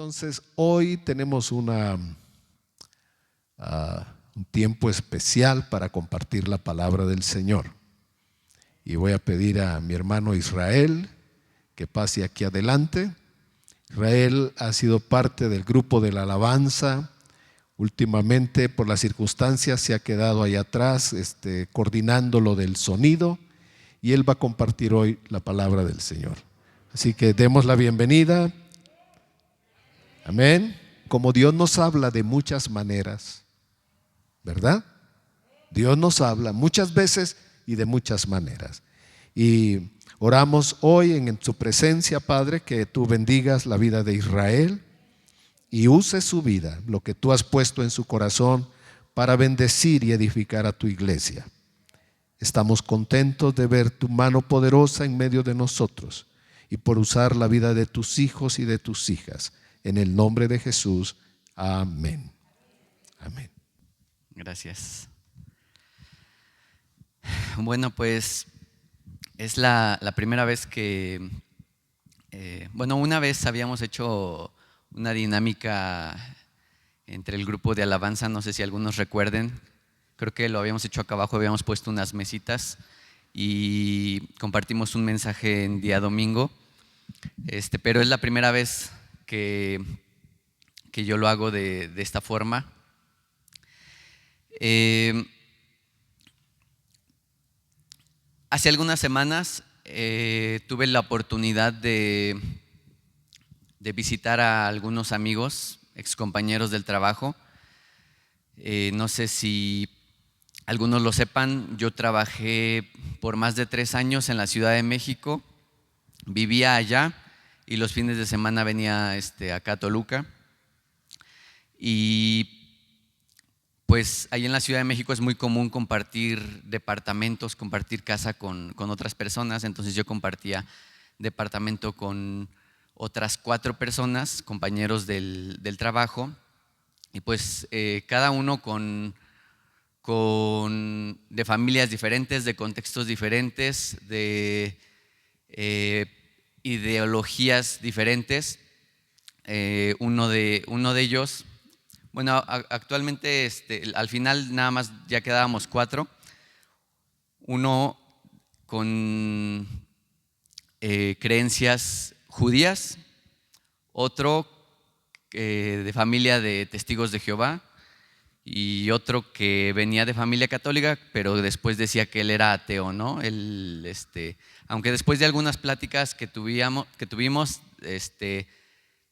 Entonces, hoy tenemos un tiempo especial para compartir la palabra del Señor. Y voy a pedir a mi hermano Israel que pase aquí adelante. Israel ha sido parte del grupo de la alabanza. Últimamente, por las circunstancias, se ha quedado ahí atrás, coordinando lo del sonido. Y él va a compartir hoy la palabra del Señor. Así que demos la bienvenida. Amén. Como Dios nos habla de muchas maneras, ¿verdad? Dios nos habla muchas veces y de muchas maneras. Y oramos hoy en su presencia, Padre, que tú bendigas la vida de Israel y uses su vida, lo que tú has puesto en su corazón, para bendecir y edificar a tu iglesia. Estamos contentos de ver tu mano poderosa en medio de nosotros y por usar la vida de tus hijos y de tus hijas. En el nombre de Jesús, amén. Amén. Gracias. Bueno, pues es la primera vez que, una vez habíamos hecho una dinámica entre el grupo de alabanza, no sé si algunos recuerden, creo que lo habíamos hecho acá abajo, habíamos puesto unas mesitas y compartimos un mensaje en día domingo, pero es la primera vez que yo lo hago de esta forma. Hace algunas semanas tuve la oportunidad de visitar a algunos amigos, excompañeros del trabajo. No sé si algunos lo sepan, yo trabajé por más de 3 años en la Ciudad de México, vivía allá y los fines de semana venía acá a Toluca. Y pues ahí en la Ciudad de México es muy común compartir departamentos, compartir casa con otras personas. Entonces yo compartía departamento con otras 4 personas, compañeros del trabajo, y pues cada uno de familias diferentes, de contextos diferentes, de ideologías diferentes. Uno de ellos, bueno, actualmente al final nada más ya quedábamos 4. Uno con creencias judías, otro de familia de testigos de Jehová y otro que venía de familia católica, pero después decía que él era ateo, ¿no? Aunque después de algunas pláticas que tuvimos,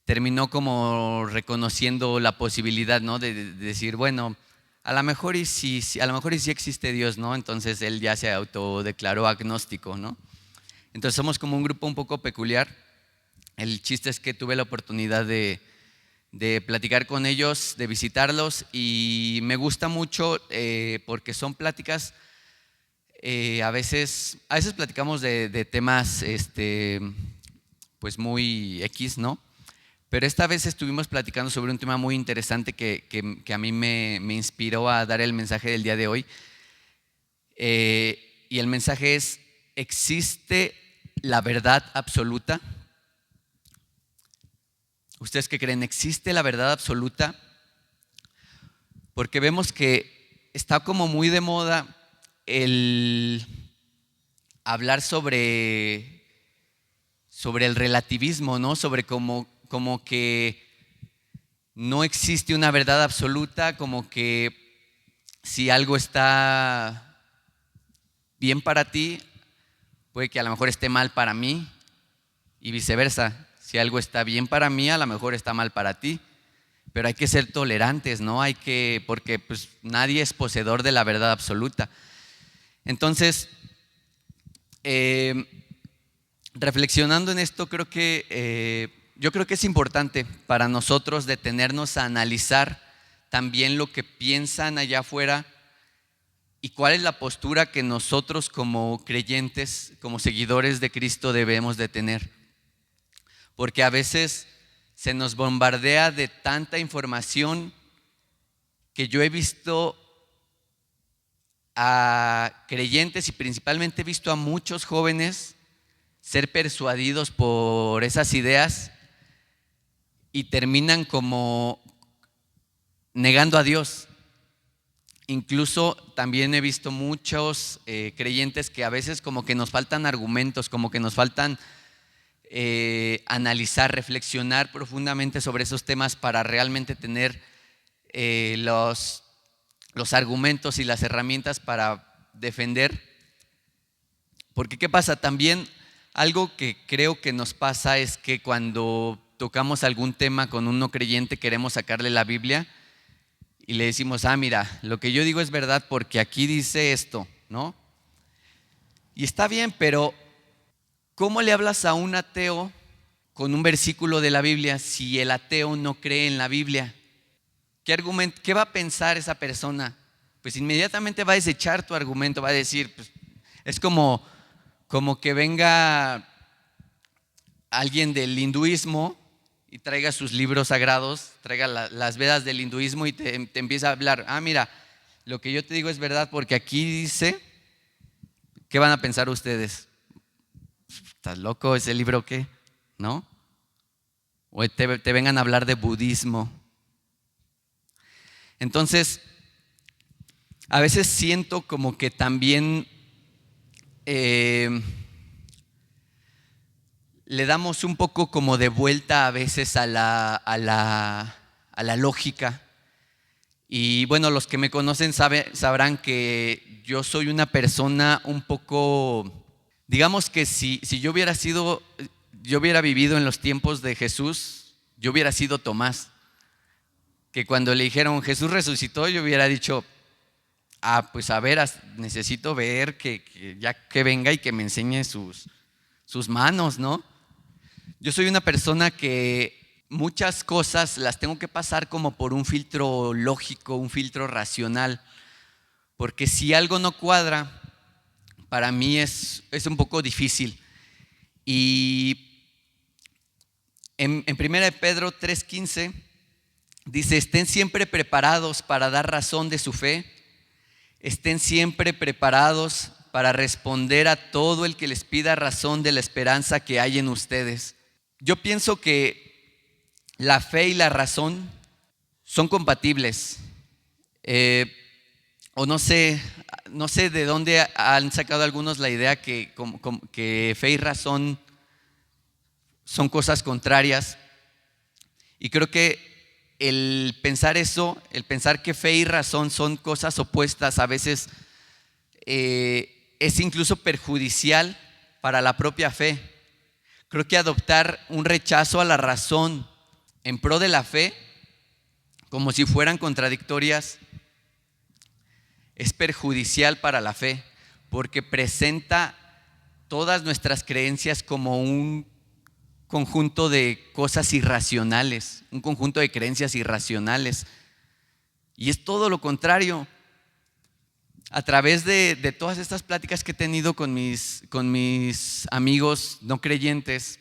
terminó como reconociendo la posibilidad, ¿no? de decir, bueno, a lo mejor y sí existe Dios, ¿no? Entonces él ya se autodeclaró agnóstico, ¿no? Entonces somos como un grupo un poco peculiar. El chiste es que tuve la oportunidad de platicar con ellos, de visitarlos, y me gusta mucho porque son pláticas, a veces platicamos de temas pues muy X, ¿no? Pero esta vez estuvimos platicando sobre un tema muy interesante que a mí me inspiró a dar el mensaje del día de hoy. Y el mensaje es: ¿existe la verdad absoluta? ¿Ustedes qué creen? ¿Existe la verdad absoluta? Porque vemos que está como muy de moda el hablar sobre el relativismo, ¿no? Sobre como que no existe una verdad absoluta, como que si algo está bien para ti, puede que a lo mejor esté mal para mí, y viceversa. Si algo está bien para mí, a lo mejor está mal para ti. Pero hay que ser tolerantes, ¿no? Porque pues nadie es poseedor de la verdad absoluta. Entonces, reflexionando en esto, yo creo que es importante para nosotros detenernos a analizar también lo que piensan allá afuera y cuál es la postura que nosotros como creyentes, como seguidores de Cristo debemos de tener. Porque a veces se nos bombardea de tanta información que yo he visto a creyentes, y principalmente he visto a muchos jóvenes ser persuadidos por esas ideas, y terminan como negando a Dios. Incluso también he visto muchos creyentes que a veces como que nos faltan argumentos, como que nos faltan analizar, reflexionar profundamente sobre esos temas para realmente tener los argumentos y las herramientas para defender. Porque ¿qué pasa? También algo que creo que nos pasa es que cuando tocamos algún tema con un no creyente queremos sacarle la Biblia y le decimos, mira, lo que yo digo es verdad porque aquí dice esto, ¿no? Y está bien, pero ¿cómo le hablas a un ateo con un versículo de la Biblia si el ateo no cree en la Biblia? ¿Qué va a pensar esa persona? Pues inmediatamente va a desechar tu argumento, va a decir, pues, es como que venga alguien del hinduismo y traiga sus libros sagrados, traiga las Vedas del hinduismo y te empieza a hablar, mira, lo que yo te digo es verdad porque aquí dice, ¿qué van a pensar ustedes? ¿Estás loco? ¿Ese libro qué? ¿No? O te vengan a hablar de budismo. Entonces, a veces siento como que también le damos un poco como de vuelta a veces a la lógica. Y bueno, los que me conocen sabrán que yo soy una persona un poco, digamos que si yo hubiera vivido en los tiempos de Jesús, yo hubiera sido Tomás. Que cuando le dijeron Jesús resucitó, yo hubiera dicho, pues a ver, necesito ver que ya que venga y que me enseñe sus manos, ¿no? Yo soy una persona que muchas cosas las tengo que pasar como por un filtro lógico, un filtro racional, porque si algo no cuadra, para mí es un poco difícil. Y en 1 Pedro 3:15 dice, estén siempre preparados para dar razón de su fe, estén siempre preparados para responder a todo el que les pida razón de la esperanza que hay en ustedes. Yo pienso que la fe y la razón son compatibles. O no sé de dónde han sacado algunos la idea que fe y razón son cosas contrarias. Y creo que el pensar eso, el pensar que fe y razón son cosas opuestas, a veces es incluso perjudicial para la propia fe. Creo que adoptar un rechazo a la razón en pro de la fe, como si fueran contradictorias, es perjudicial para la fe, porque presenta todas nuestras creencias como un conjunto de cosas irracionales, un conjunto de creencias irracionales. Y es todo lo contrario. A través de todas estas pláticas que he tenido con mis amigos no creyentes,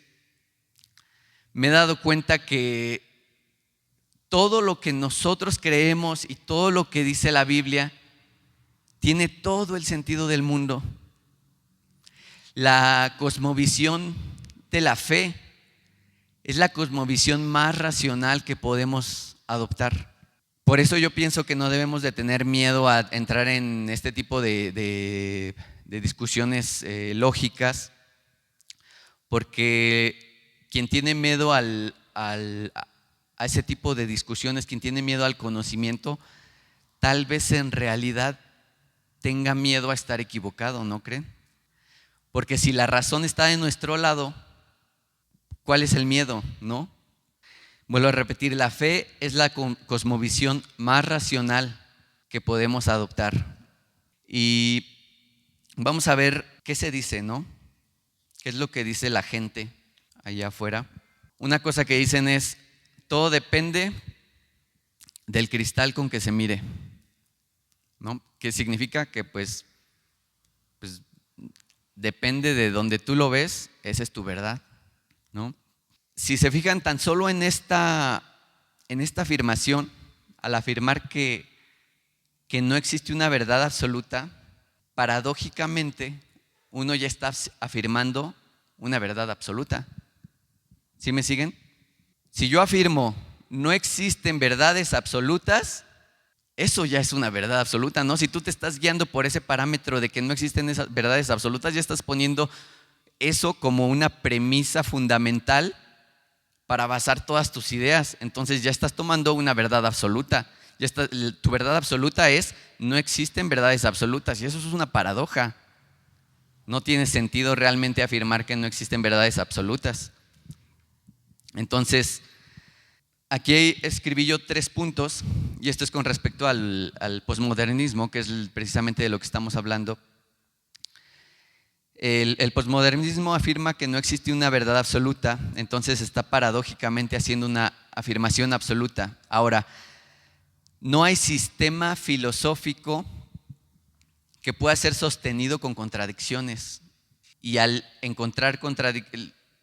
me he dado cuenta que todo lo que nosotros creemos y todo lo que dice la Biblia tiene todo el sentido del mundo. La cosmovisión de la fe es la cosmovisión más racional que podemos adoptar. Por eso yo pienso que no debemos de tener miedo a entrar en este tipo de discusiones lógicas, porque quien tiene miedo a ese tipo de discusiones, quien tiene miedo al conocimiento, tal vez en realidad tenga miedo a estar equivocado, ¿no creen? Porque si la razón está de nuestro lado, ¿cuál es el miedo? ¿No? Vuelvo a repetir, la fe es la cosmovisión más racional que podemos adoptar. Y vamos a ver qué se dice, ¿no? ¿Qué es lo que dice la gente allá afuera? Una cosa que dicen es, todo depende del cristal con que se mire, ¿no? ¿Qué significa? Que pues depende de donde tú lo ves, esa es tu verdad, ¿no? Si se fijan tan solo en esta afirmación, al afirmar que no existe una verdad absoluta, paradójicamente uno ya está afirmando una verdad absoluta. ¿Sí me siguen? Si yo afirmo, no existen verdades absolutas, eso ya es una verdad absoluta, ¿no? Si tú te estás guiando por ese parámetro de que no existen esas verdades absolutas, ya estás poniendo eso como una premisa fundamental para basar todas tus ideas. Entonces ya estás tomando una verdad absoluta. Tu verdad absoluta es, no existen verdades absolutas, y eso es una paradoja. No tiene sentido realmente afirmar que no existen verdades absolutas. Entonces, aquí escribí yo 3 puntos, y esto es con respecto al posmodernismo, que es precisamente de lo que estamos hablando. El posmodernismo afirma que no existe una verdad absoluta, entonces está paradójicamente haciendo una afirmación absoluta. Ahora, no hay sistema filosófico que pueda ser sostenido con contradicciones. Y al encontrar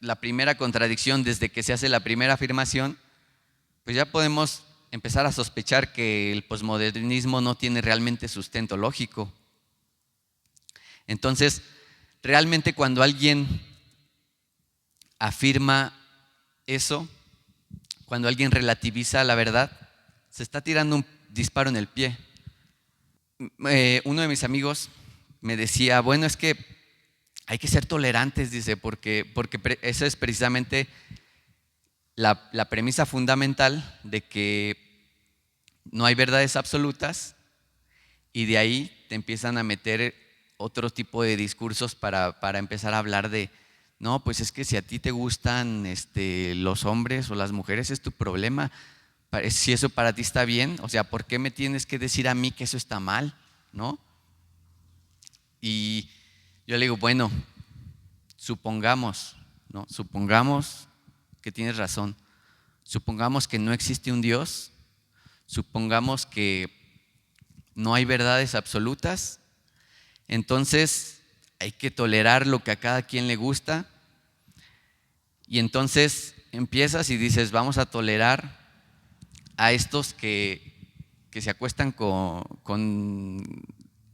la primera contradicción desde que se hace la primera afirmación, pues ya podemos empezar a sospechar que el posmodernismo no tiene realmente sustento lógico. Entonces, realmente cuando alguien afirma eso, cuando alguien relativiza la verdad, se está tirando un disparo en el pie. Uno de mis amigos me decía, bueno, es que hay que ser tolerantes, dice, porque esa es precisamente la premisa fundamental de que no hay verdades absolutas, y de ahí te empiezan a meter otro tipo de discursos para empezar a hablar de, no, pues es que si a ti te gustan los hombres o las mujeres es tu problema. Si eso para ti está bien, o sea, ¿por qué me tienes que decir a mí que eso está mal? ¿No? Y yo le digo, bueno, supongamos, ¿no? Supongamos que tienes razón. Supongamos que no existe un Dios. Supongamos que no hay verdades absolutas. Entonces hay que tolerar lo que a cada quien le gusta. Y entonces empiezas y dices, vamos a tolerar a estos que se acuestan con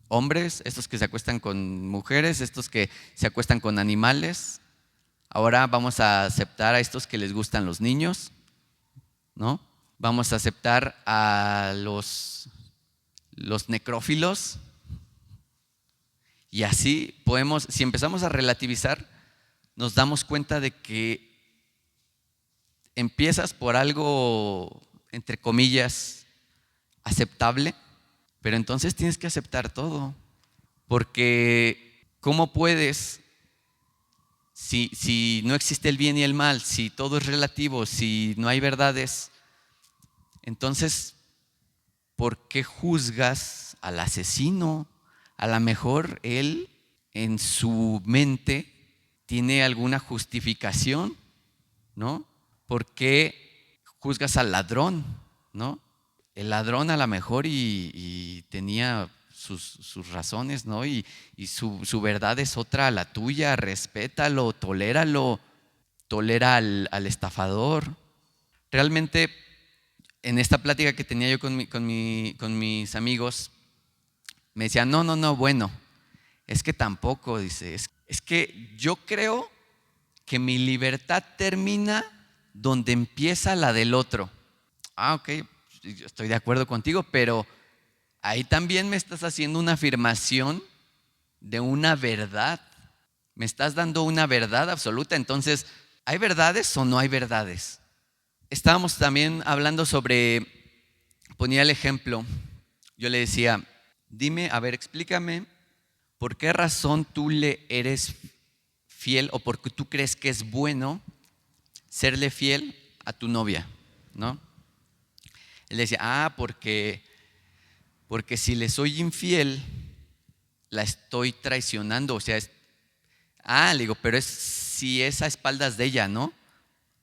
hombres, estos que se acuestan con mujeres, estos que se acuestan con animales. Ahora vamos a aceptar a estos que les gustan los niños, ¿no? Vamos a aceptar a los necrófilos. Y así podemos, si empezamos a relativizar, nos damos cuenta de que empiezas por algo, entre comillas, aceptable, pero entonces tienes que aceptar todo. Porque ¿cómo puedes, si no existe el bien y el mal, si todo es relativo, si no hay verdades, entonces, ¿por qué juzgas al asesino? A lo mejor él en su mente tiene alguna justificación, ¿no? ¿Por qué juzgas al ladrón, ¿no? El ladrón a lo mejor y tenía sus razones, ¿no? Y su verdad es otra a la tuya. Respétalo, toléralo, tolera al estafador. Realmente, en esta plática que tenía yo con mis amigos, me decían, no, bueno, es que tampoco, dice, es que yo creo que mi libertad termina donde empieza la del otro. Ah, ok, estoy de acuerdo contigo, pero ahí también me estás haciendo una afirmación de una verdad. Me estás dando una verdad absoluta. Entonces, ¿hay verdades o no hay verdades? Estábamos también hablando sobre, ponía el ejemplo, yo le decía, dime, a ver, explícame, ¿por qué razón tú le eres fiel o porque tú crees que es bueno serle fiel a tu novia, ¿no? Él decía, porque si le soy infiel, la estoy traicionando. O sea, le digo, pero si es a espaldas de ella, ¿no?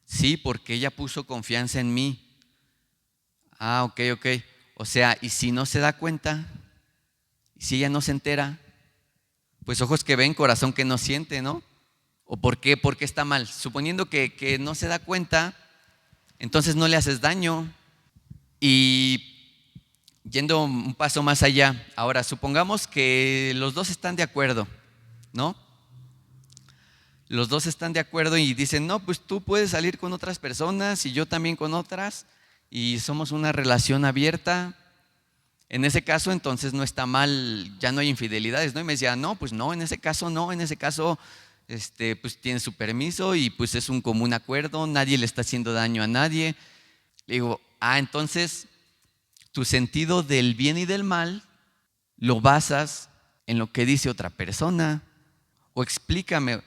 Sí, porque ella puso confianza en mí. Ok. O sea, y si no se da cuenta, si ella no se entera, pues ojos que ven, corazón que no siente, ¿no? ¿O por qué? ¿Por qué está mal? Suponiendo que no se da cuenta, entonces no le haces daño. Y yendo un paso más allá, ahora supongamos que los dos están de acuerdo, ¿no? los dos están de acuerdo y dicen, no, pues tú puedes salir con otras personas y yo también con otras y somos una relación abierta. En ese caso, entonces no está mal, ya no hay infidelidades, ¿no? Y me decía, no, pues no, en ese caso no, en ese caso pues tiene su permiso y pues es un común acuerdo, nadie le está haciendo daño a nadie. Le digo, entonces tu sentido del bien y del mal lo basas en lo que dice otra persona. O explícame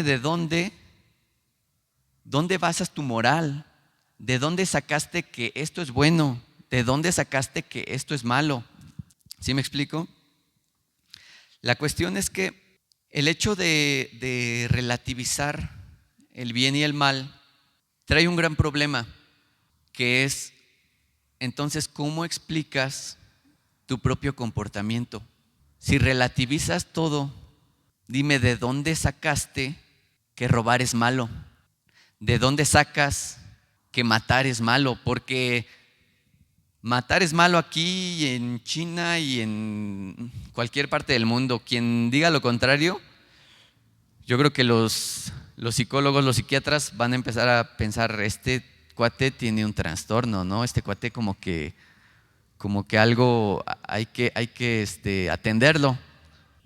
de dónde basas tu moral, de dónde sacaste que esto es bueno, de dónde sacaste que esto es malo. ¿Sí me explico? La cuestión es que el hecho de relativizar el bien y el mal trae un gran problema, que es, entonces, ¿cómo explicas tu propio comportamiento? Si relativizas todo, dime de dónde sacaste que robar es malo, de dónde sacas que matar es malo, porque matar es malo aquí en China y en cualquier parte del mundo. Quien diga lo contrario, yo creo que los psicólogos, los psiquiatras van a empezar a pensar, este cuate tiene un trastorno, ¿no? Este cuate como que algo hay que atenderlo,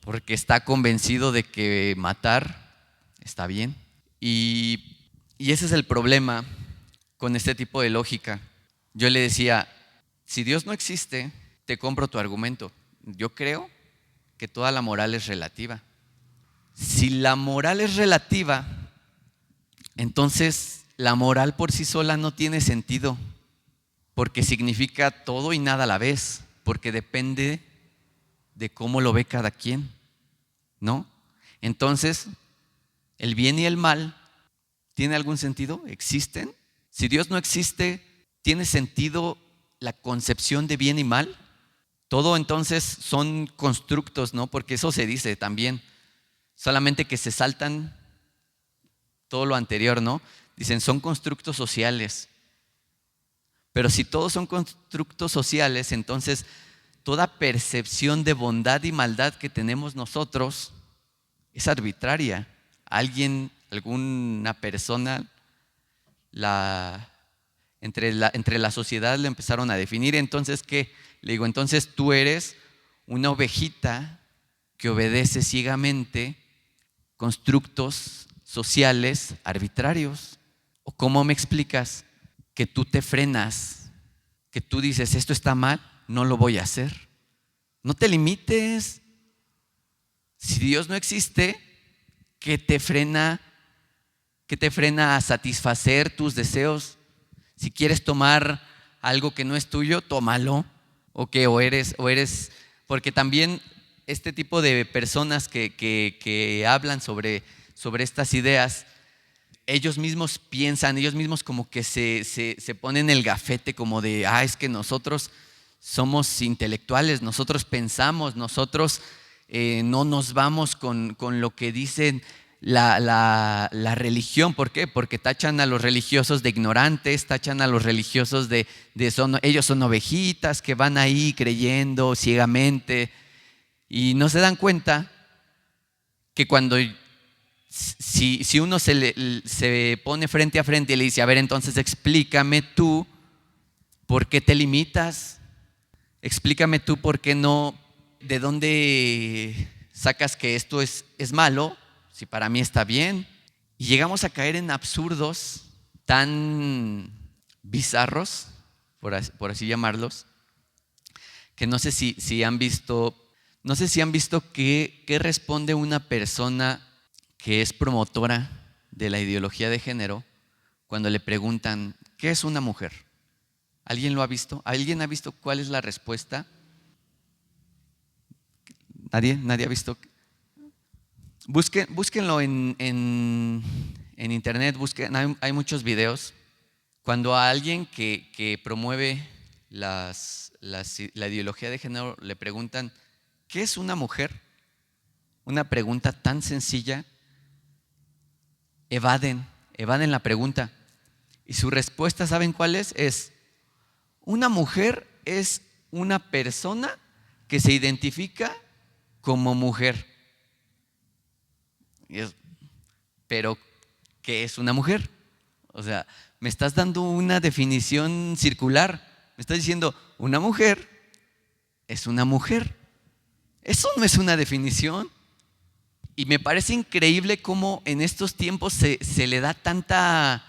porque está convencido de que matar está bien. Y ese es el problema con este tipo de lógica. Yo le decía, si Dios no existe, te compro tu argumento. Yo creo que toda la moral es relativa. Si la moral es relativa, entonces la moral por sí sola no tiene sentido, porque significa todo y nada a la vez, porque depende de cómo lo ve cada quien, ¿no? Entonces, ¿el bien y el mal tiene algún sentido? ¿Existen? Si Dios no existe, ¿tiene sentido la concepción de bien y mal? Todo entonces son constructos, ¿no? Porque eso se dice también, solamente que se saltan todo lo anterior, ¿no? Dicen, son constructos sociales. Pero si todos son constructos sociales, entonces toda percepción de bondad y maldad que tenemos nosotros es arbitraria. Alguna persona, entre la sociedad le empezaron a definir. Entonces, ¿qué? Le digo, entonces tú eres una ovejita que obedece ciegamente constructos sociales arbitrarios. ¿O cómo me explicas que tú te frenas, que tú dices, esto está mal, no lo voy a hacer? No te limites. Si Dios no existe, ¿qué te frena a satisfacer tus deseos? Si quieres tomar algo que no es tuyo, tómalo. O eres, porque también este tipo de personas que hablan sobre estas ideas, ellos mismos piensan, ellos mismos como que se ponen el gafete como de, es que nosotros somos intelectuales, nosotros pensamos, nosotros no nos vamos con lo que dicen la religión. ¿Por qué? Porque tachan a los religiosos de ignorantes, tachan a los religiosos de ellos son ovejitas que van ahí creyendo ciegamente y no se dan cuenta que cuando si uno se pone frente a frente y le dice, a ver, entonces explícame tú por qué te limitas, explícame tú por qué no, de dónde sacas que esto es malo, si para mí está bien. Y llegamos a caer en absurdos tan bizarros, por así llamarlos, que no sé si han visto qué responde una persona que es promotora de la ideología de género cuando le preguntan, ¿qué es una mujer? ¿Alguien lo ha visto? ¿Alguien ha visto cuál es la respuesta? ¿Nadie ha visto? Búsquenlo en internet, hay muchos videos. Cuando a alguien que promueve la ideología de género le preguntan, ¿qué es una mujer? Una pregunta tan sencilla, evaden la pregunta. Y su respuesta, ¿saben cuál es? Es, una mujer es una persona que se identifica como mujer. Y pero, ¿qué es una mujer? O sea, me estás dando una definición circular. Me estás diciendo, una mujer es una mujer. Eso no es una definición. Y me parece increíble cómo en estos tiempos se le da tanta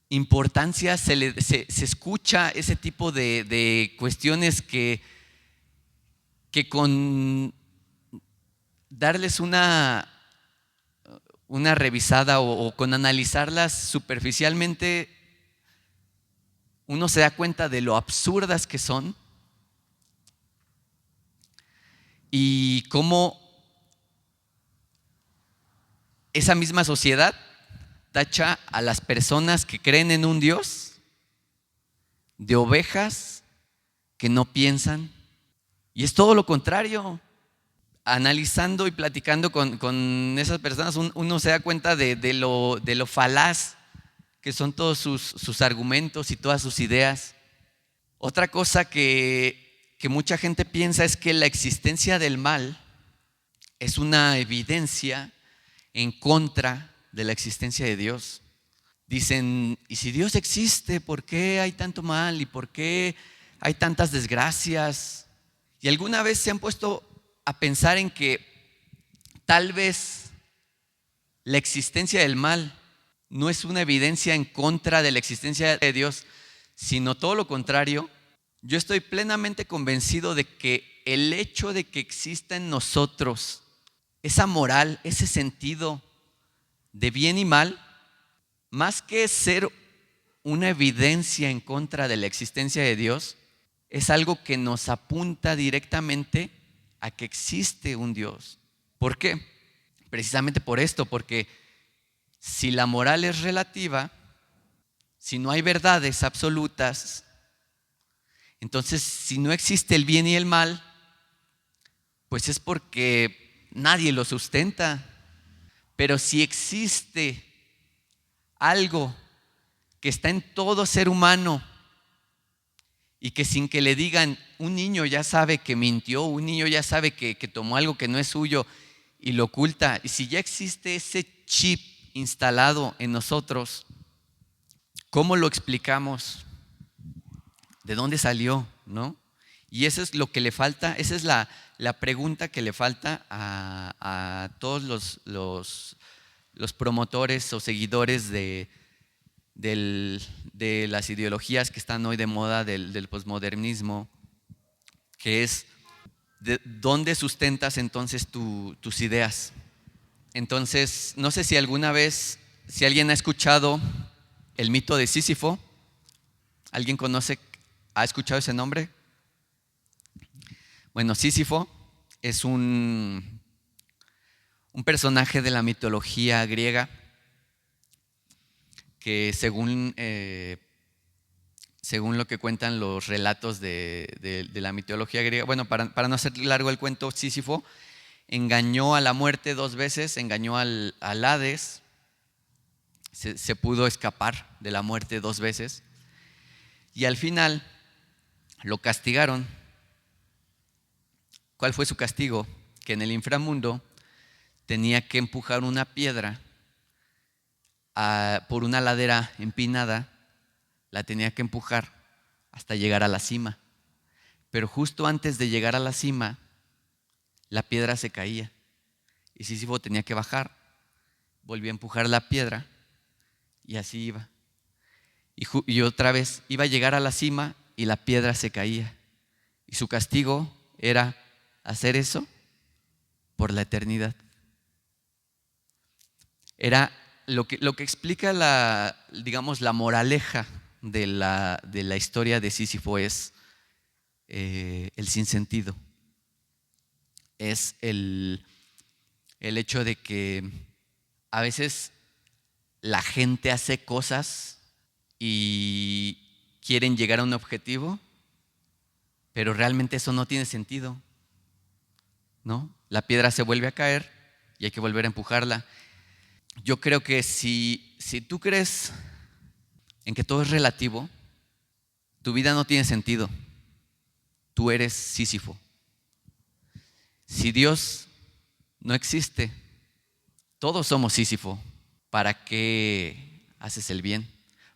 importancia, se escucha ese tipo de cuestiones que con darles una revisada o con analizarlas superficialmente, uno se da cuenta de lo absurdas que son y cómo esa misma sociedad tacha a las personas que creen en un Dios de ovejas que no piensan. Y es todo lo contrario. Analizando y platicando con esas personas, uno se da cuenta de lo falaz que son todos sus argumentos y todas sus ideas. Otra cosa que mucha gente piensa es que la existencia del mal es una evidencia en contra de la existencia de Dios. Dicen, ¿y si Dios existe, por qué hay tanto mal y por qué hay tantas desgracias? ¿Y alguna vez se han puesto a pensar en que tal vez la existencia del mal no es una evidencia en contra de la existencia de Dios, sino todo lo contrario? Yo estoy plenamente convencido de que el hecho de que exista en nosotros esa moral, ese sentido de bien y mal, más que ser una evidencia en contra de la existencia de Dios, es algo que nos apunta directamente a que existe un Dios. ¿Por qué? Precisamente por esto, porque si la moral es relativa, si no hay verdades absolutas, entonces si no existe el bien y el mal, pues es porque nadie lo sustenta. Pero si existe algo que está en todo ser humano y que sin que le digan, un niño ya sabe que mintió, un niño ya sabe que tomó algo que no es suyo y lo oculta, y si ya existe ese chip instalado en nosotros, ¿cómo lo explicamos? ¿De dónde salió? ¿No? Y eso es lo que le falta, esa es la pregunta que le falta a todos los promotores o seguidores de las ideologías que están hoy de moda del posmodernismo, que es ¿de dónde sustentas entonces tus ideas? Entonces, no sé si alguna vez, si alguien ha escuchado el mito de Sísifo. ¿Alguien conoce, ha escuchado ese nombre? Bueno, Sísifo es un personaje de la mitología griega que según lo que cuentan los relatos de la mitología griega, bueno, para no hacer largo el cuento, Sísifo engañó a la muerte 2 veces, engañó al Hades, se pudo escapar de la muerte 2 veces y al final lo castigaron. ¿Cuál fue su castigo? Que en el inframundo tenía que empujar una piedra por una ladera empinada, la tenía que empujar hasta llegar a la cima. Pero justo antes de llegar a la cima, la piedra se caía y Sísifo tenía que bajar, volvió a empujar la piedra y así iba. Y otra vez iba a llegar a la cima y la piedra se caía. Y su castigo era hacer eso por la eternidad. Era lo que explica digamos, la moraleja de la historia de Sísifo es el sinsentido. Es el hecho de que a veces la gente hace cosas y quieren llegar a un objetivo, pero realmente eso no tiene sentido, ¿no? La piedra se vuelve a caer y hay que volver a empujarla. Yo creo que si tú crees en que todo es relativo, tu vida no tiene sentido. Tú eres Sísifo. Si Dios no existe, Todos somos Sísifo. ¿Para qué haces el bien?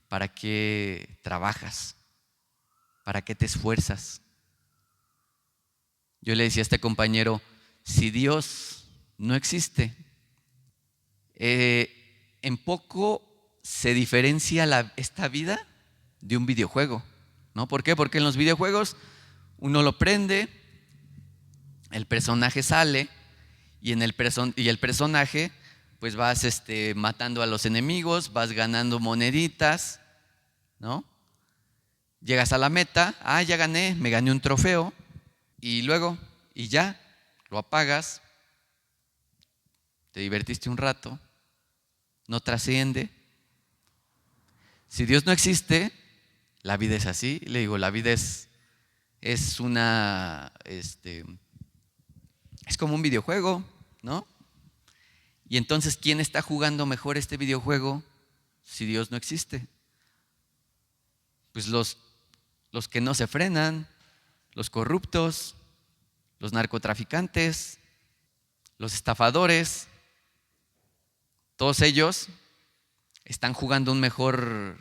¿Para qué trabajas? ¿Para qué te esfuerzas? Yo le decía a este compañero, si Dios no existe, en poco se diferencia esta vida de un videojuego, ¿no? ¿Por qué? Porque en los videojuegos uno lo prende, el personaje sale y el personaje pues vas matando a los enemigos, vas ganando moneditas, ¿no? Llegas a la meta, ya gané, me gané un trofeo y luego, y ya, lo apagas, te divertiste un rato, no trasciende. Si Dios no existe, la vida es así. Le digo, la vida es como un videojuego, ¿no? Y entonces, ¿quién está jugando mejor este videojuego si Dios no existe? Pues los que no se frenan, los corruptos, los narcotraficantes, los estafadores, todos ellos están jugando un mejor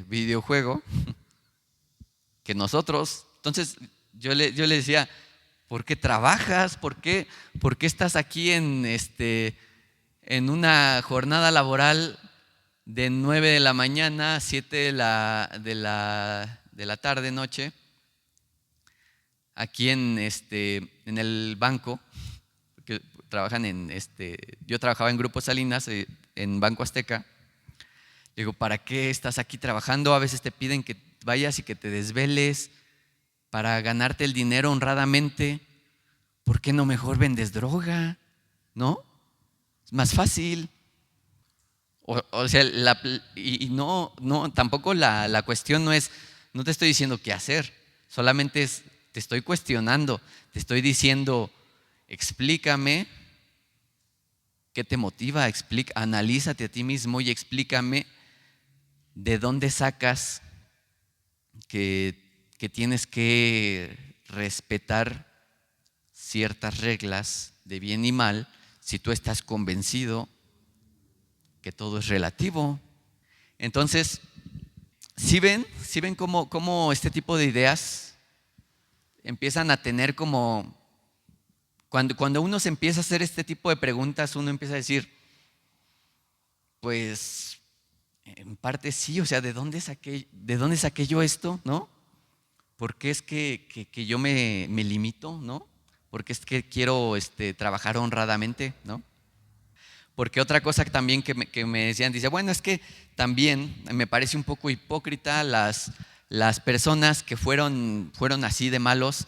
videojuego que nosotros. Entonces yo le decía, ¿por qué trabajas? ¿Por qué estás aquí en una jornada laboral de 9 de la mañana a 7 de la tarde, noche, aquí en el banco? Porque trabajan yo trabajaba en Grupo Salinas, en Banco Azteca. Digo, ¿para qué estás aquí trabajando? A veces te piden que vayas y que te desveles para ganarte el dinero honradamente. ¿Por qué no mejor vendes droga? ¿No? Es más fácil. O sea, no, tampoco la cuestión no es, no te estoy diciendo qué hacer, solamente te estoy cuestionando, te estoy diciendo, explícame qué te motiva, analízate a ti mismo y explícame de dónde sacas que tienes que respetar ciertas reglas de bien y mal si tú estás convencido que todo es relativo. Entonces, ¿sí ven cómo este tipo de ideas empiezan a tener como, cuando uno se empieza a hacer este tipo de preguntas, uno empieza a decir, pues, en parte sí, o sea, ¿de dónde saqué yo esto, no? ¿Por qué es que yo me limito, no? ¿Por qué es que quiero trabajar honradamente, no? Porque otra cosa también que me decían, dice, bueno, es que también me parece un poco hipócrita las personas que fueron así de malos,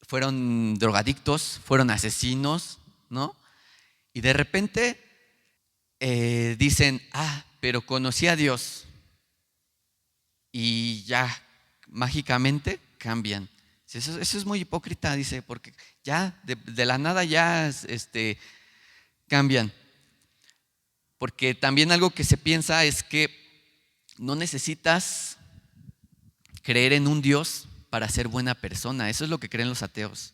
fueron drogadictos, fueron asesinos, ¿no? Y de repente dicen, pero conocí a Dios y ya mágicamente cambian. Eso es muy hipócrita, dice, porque ya de la nada ya cambian. Porque también algo que se piensa es que no necesitas creer en un Dios para ser buena persona. Eso es lo que creen los ateos.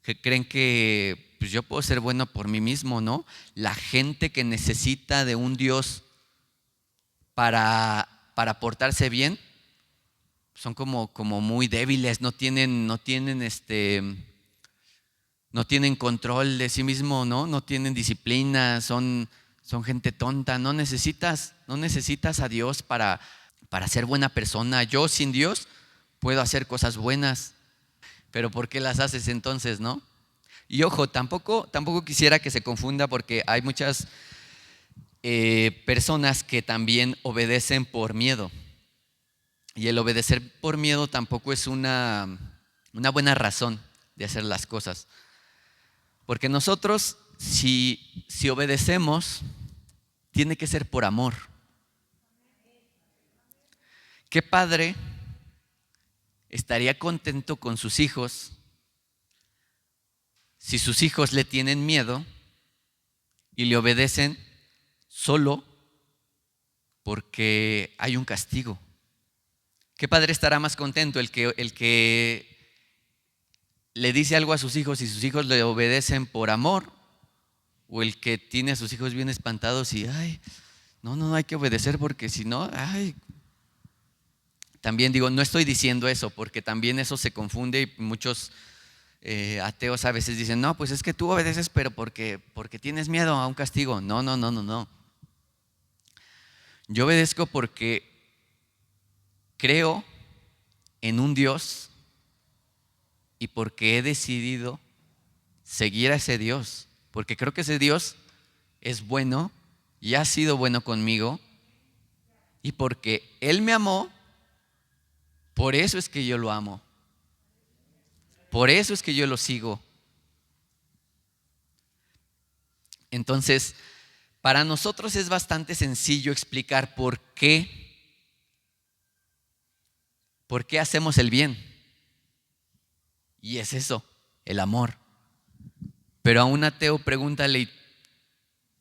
Que creen que pues yo puedo ser bueno por mí mismo, ¿no? La gente que necesita de un Dios para portarse bien son como muy débiles, no tienen control de sí mismo, no tienen disciplina, son gente tonta. No necesitas a Dios para ser buena persona. Yo sin Dios puedo hacer cosas buenas, pero ¿por qué las haces entonces, no? Y ojo, tampoco quisiera que se confunda, porque hay muchas personas que también obedecen por miedo. Y el obedecer por miedo tampoco es una buena razón de hacer las cosas. Porque nosotros, si obedecemos, tiene que ser por amor. ¿Qué padre estaría contento con sus hijos si sus hijos le tienen miedo y le obedecen solo porque hay un castigo? ¿Qué padre estará más contento? El que le dice algo a sus hijos y sus hijos le obedecen por amor, O el que tiene a sus hijos bien espantados y, ay, no hay que obedecer porque si no, ay. También digo, no estoy diciendo eso porque también eso se confunde y muchos ateos a veces dicen, no, pues es que tú obedeces pero porque tienes miedo a un castigo. No. Yo obedezco porque creo en un Dios y porque he decidido seguir a ese Dios, porque creo que ese Dios es bueno y ha sido bueno conmigo y porque Él me amó, por eso es que yo lo amo, por eso es que yo lo sigo. Entonces, para nosotros es bastante sencillo explicar por qué hacemos el bien. Y es eso, el amor. Pero a un ateo pregúntale,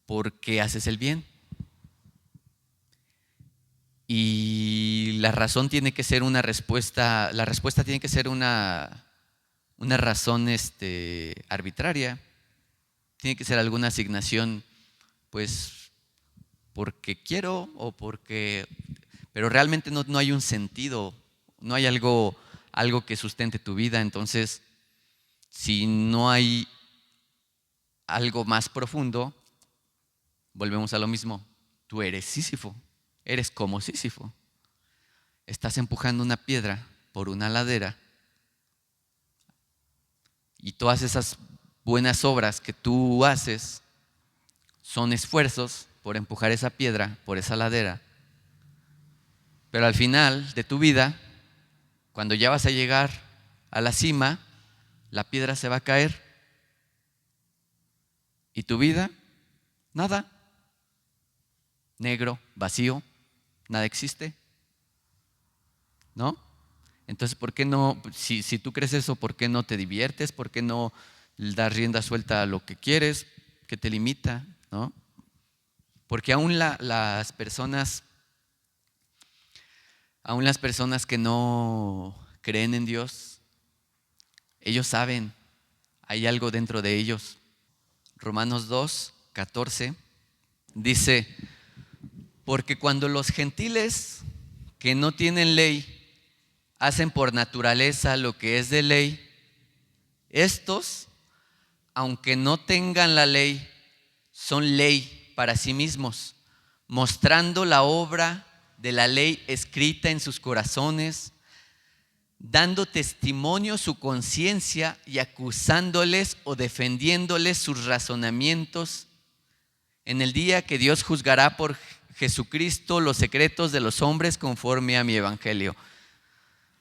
¿por qué haces el bien? Y la razón tiene que ser una respuesta, la respuesta tiene que ser una razón arbitraria. Tiene que ser alguna asignación, pues, porque quiero o porque... Pero realmente no hay un sentido, no hay algo que sustente tu vida. Entonces, si no hay algo más profundo, volvemos a lo mismo. Tú eres Sísifo, eres como Sísifo. Estás empujando una piedra por una ladera y todas esas buenas obras que tú haces son esfuerzos por empujar esa piedra por esa ladera. Pero al final de tu vida, cuando ya vas a llegar a la cima, la piedra se va a caer. ¿Y tu vida? Nada. Negro, vacío, nada existe. ¿No? Entonces, ¿por qué no, si tú crees eso, por qué no te diviertes? ¿Por qué no das rienda suelta a lo que quieres? ¿Qué te limita? ¿No? Porque aún las personas que no creen en Dios, ellos saben, hay algo dentro de ellos. Romanos 2:14 dice, porque cuando los gentiles que no tienen ley hacen por naturaleza lo que es de ley, estos, aunque no tengan la ley, son ley para sí mismos, mostrando la obra de la ley escrita en sus corazones, dando testimonio su conciencia y acusándoles o defendiéndoles sus razonamientos en el día que Dios juzgará por Jesucristo los secretos de los hombres conforme a mi evangelio.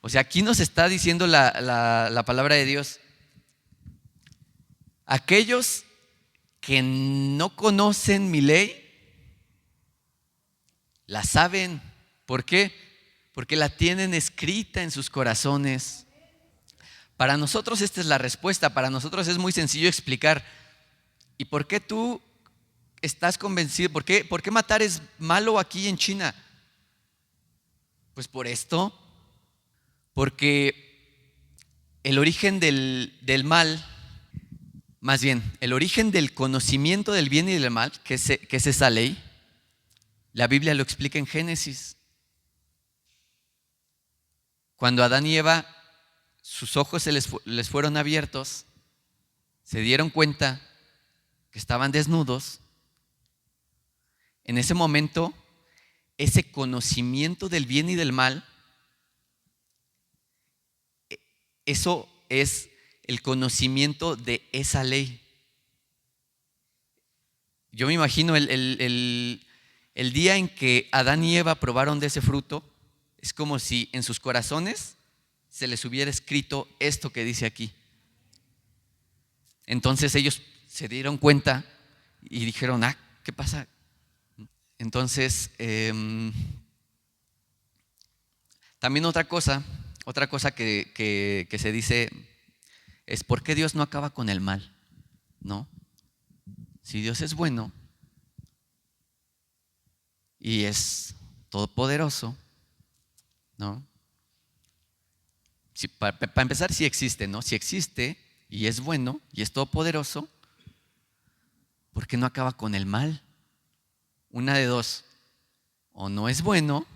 O sea, aquí nos está diciendo la palabra de Dios. Aquellos que no conocen mi ley, la saben. ¿Por qué? Porque la tienen escrita en sus corazones. Para nosotros esta es la respuesta. Para nosotros es muy sencillo explicar. ¿Y por qué tú estás convencido? ¿Por qué matar es malo aquí en China? Pues por esto. Porque el origen del mal, más bien, el origen del conocimiento del bien y del mal, que es esa ley, la Biblia lo explica en Génesis. Cuando Adán y Eva, sus ojos les fueron abiertos, se dieron cuenta que estaban desnudos. En ese momento, ese conocimiento del bien y del mal, eso es el conocimiento de esa ley. Yo me imagino el día en que Adán y Eva probaron de ese fruto, es como si en sus corazones se les hubiera escrito esto que dice aquí. Entonces ellos se dieron cuenta y dijeron, ¿qué pasa? Entonces, también otra cosa que se dice es ¿por qué Dios no acaba con el mal? ¿No? Si Dios es bueno y es todopoderoso, ¿no? Para empezar, sí existe, ¿no? Si existe y es bueno y es todopoderoso, ¿por qué no acaba con el mal? Una de dos, o no es bueno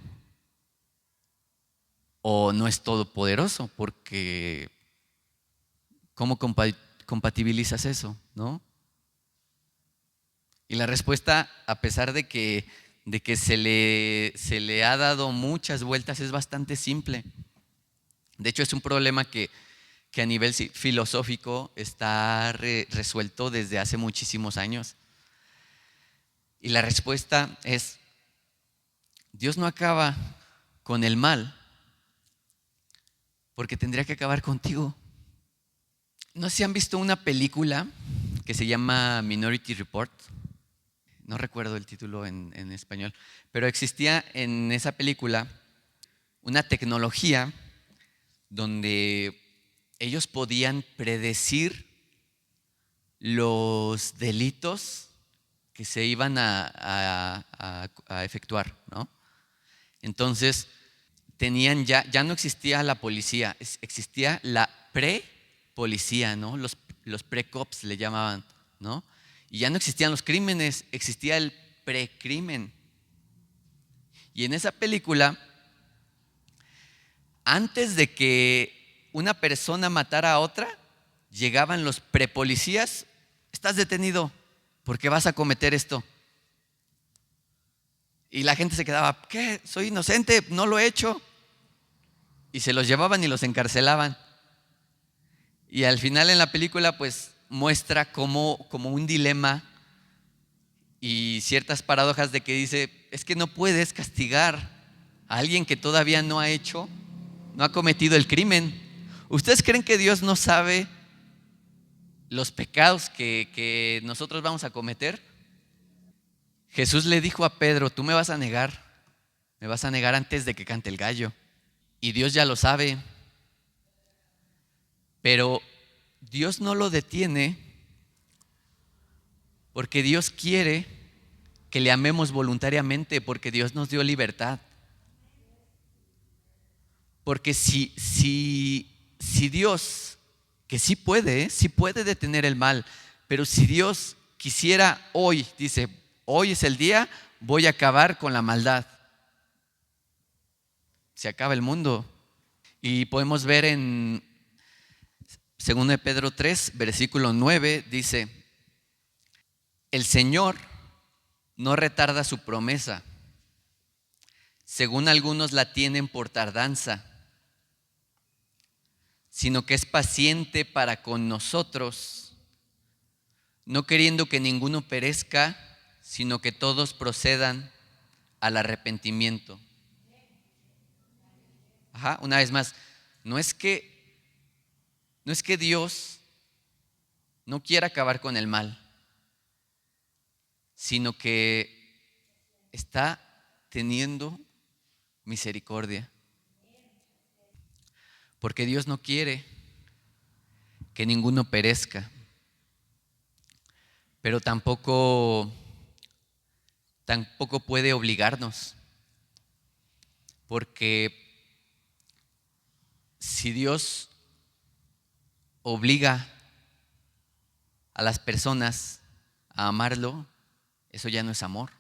o no es todopoderoso, porque ¿cómo compatibilizas eso, no? Y la respuesta, a pesar de que se le ha dado muchas vueltas, es bastante simple. De hecho, es un problema que a nivel filosófico está resuelto desde hace muchísimos años. Y la respuesta es, Dios no acaba con el mal porque tendría que acabar contigo. No sé si han visto una película que se llama Minority Report. No recuerdo el título en español, pero existía en esa película una tecnología donde ellos podían predecir los delitos que se iban a efectuar, ¿no? Entonces, ya no existía la policía, existía la pre-policía, ¿no? Los pre-cops le llamaban, ¿no? Y ya no existían los crímenes, existía el precrimen. Y en esa película, antes de que una persona matara a otra, llegaban los prepolicías, estás detenido porque vas a cometer esto. Y la gente se quedaba, ¿qué? Soy inocente, no lo he hecho. Y se los llevaban y los encarcelaban. Y al final en la película pues muestra como un dilema y ciertas paradojas de que dice, es que no puedes castigar a alguien que todavía no ha cometido el crimen. ¿Ustedes creen que Dios no sabe los pecados que nosotros vamos a cometer? Jesús le dijo a Pedro, tú me vas a negar antes de que cante el gallo. Y Dios ya lo sabe, pero Dios no lo detiene porque Dios quiere que le amemos voluntariamente, porque Dios nos dio libertad. Porque si Dios, que sí puede detener el mal, pero si Dios quisiera hoy, dice, hoy es el día, voy a acabar con la maldad. Se acaba el mundo. Y podemos ver en 2 Pedro 3, versículo 9, dice, el Señor no retarda su promesa, según algunos la tienen por tardanza, sino que es paciente para con nosotros, no queriendo que ninguno perezca, sino que todos procedan al arrepentimiento. Una vez más, no es que Dios no quiera acabar con el mal, sino que está teniendo misericordia. Porque Dios no quiere que ninguno perezca, pero tampoco puede obligarnos. Porque si Dios obliga a las personas a amarlo, eso ya no es amor.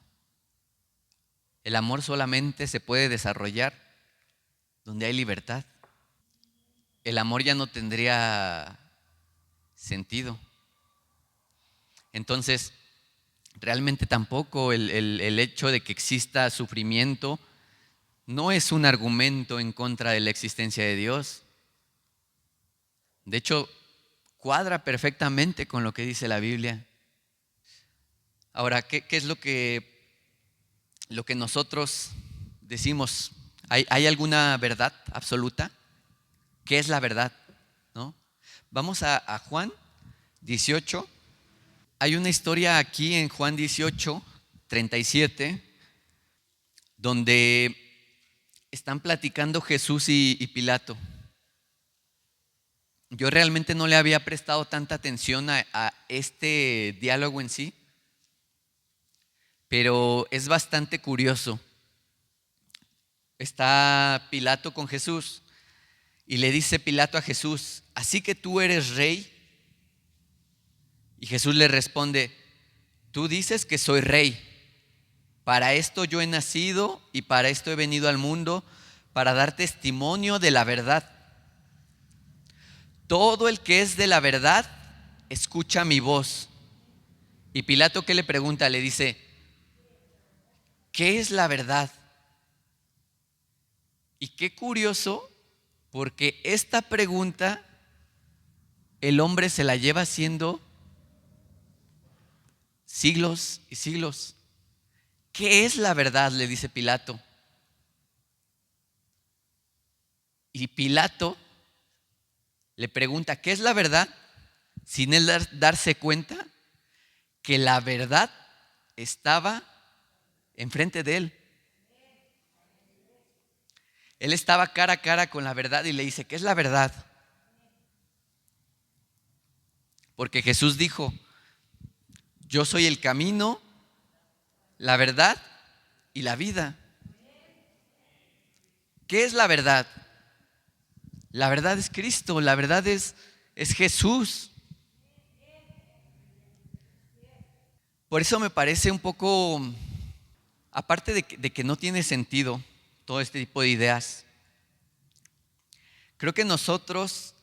El amor solamente se puede desarrollar donde hay libertad. El amor ya no tendría sentido. Entonces, realmente tampoco el hecho de que exista sufrimiento no es un argumento en contra de la existencia de Dios. De hecho, cuadra perfectamente con lo que dice la Biblia. Ahora, ¿qué es lo que nosotros decimos? ¿Hay alguna verdad absoluta? ¿Qué es la verdad? ¿No? Vamos a Juan 18. Hay una historia aquí en Juan 18, 37, donde están platicando Jesús y Pilato. Yo realmente no le había prestado tanta atención a este diálogo en sí, pero es bastante curioso. Está Pilato con Jesús y le dice Pilato a Jesús, ¿así que tú eres rey? Y Jesús le responde, tú dices que soy rey. Para esto yo he nacido y para esto he venido al mundo, para dar testimonio de la verdad. Todo el que es de la verdad, escucha mi voz. Y Pilato, ¿qué le pregunta? Le dice, ¿qué es la verdad? Y qué curioso, porque esta pregunta el hombre se la lleva haciendo siglos y siglos. ¿Qué es la verdad?, le dice Pilato. Y Pilato le pregunta, ¿qué es la verdad? Sin él darse cuenta que la verdad estaba enfrente de él. Él estaba cara a cara con la verdad y le dice, ¿qué es la verdad? Porque Jesús dijo, yo soy el camino, la verdad y la vida. ¿Qué es la verdad? La verdad es Cristo, la verdad es Jesús. Por eso me parece un poco, aparte de que no tiene sentido todo este tipo de ideas, creo que nosotros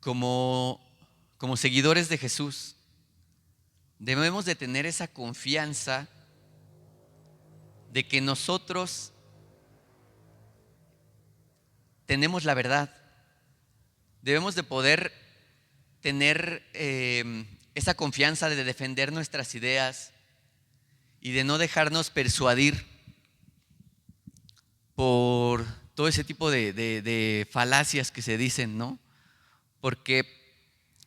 como seguidores de Jesús debemos de tener esa confianza de que nosotros tenemos la verdad. Debemos de poder tener esa confianza de defender nuestras ideas y de no dejarnos persuadir por todo ese tipo de falacias que se dicen, ¿no? Porque,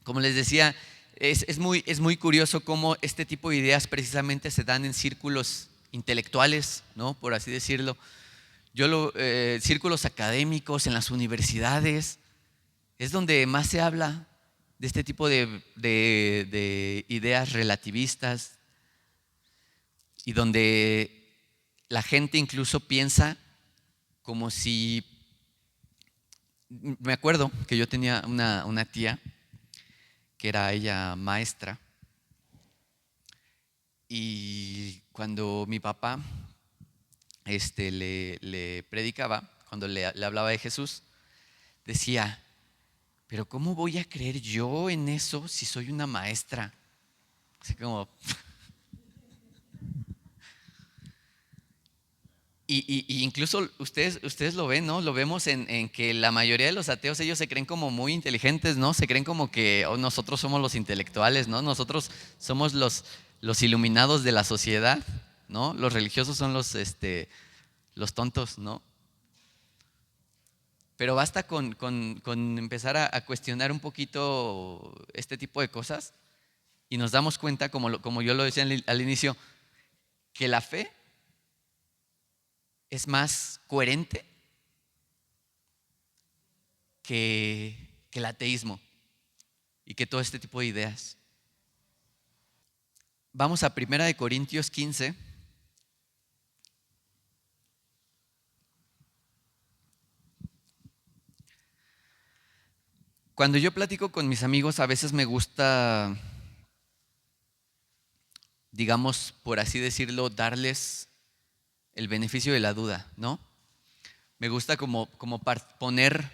como les decía, es muy curioso cómo este tipo de ideas precisamente se dan en círculos intelectuales, ¿no? Por así decirlo. Círculos académicos, en las universidades, es donde más se habla de este tipo de ideas relativistas y donde la gente incluso piensa como si… Me acuerdo que yo tenía una tía que era ella maestra y cuando mi papá le predicaba, cuando le hablaba de Jesús, decía, pero ¿cómo voy a creer yo en eso si soy una maestra? Así como… Y incluso ustedes lo ven, ¿no? Lo vemos en que la mayoría de los ateos, ellos se creen como muy inteligentes, ¿no? Se creen como que nosotros somos los intelectuales, ¿no? Nosotros somos los iluminados de la sociedad, ¿no? Los religiosos son los tontos, ¿no? Pero basta con empezar a cuestionar un poquito este tipo de cosas y nos damos cuenta, como yo lo decía al inicio, que la fe es más coherente que el ateísmo y que todo este tipo de ideas. Vamos a 1 Corintios 15. Cuando yo platico con mis amigos, a veces me gusta, digamos, por así decirlo, darles el beneficio de la duda, ¿no? Me gusta como poner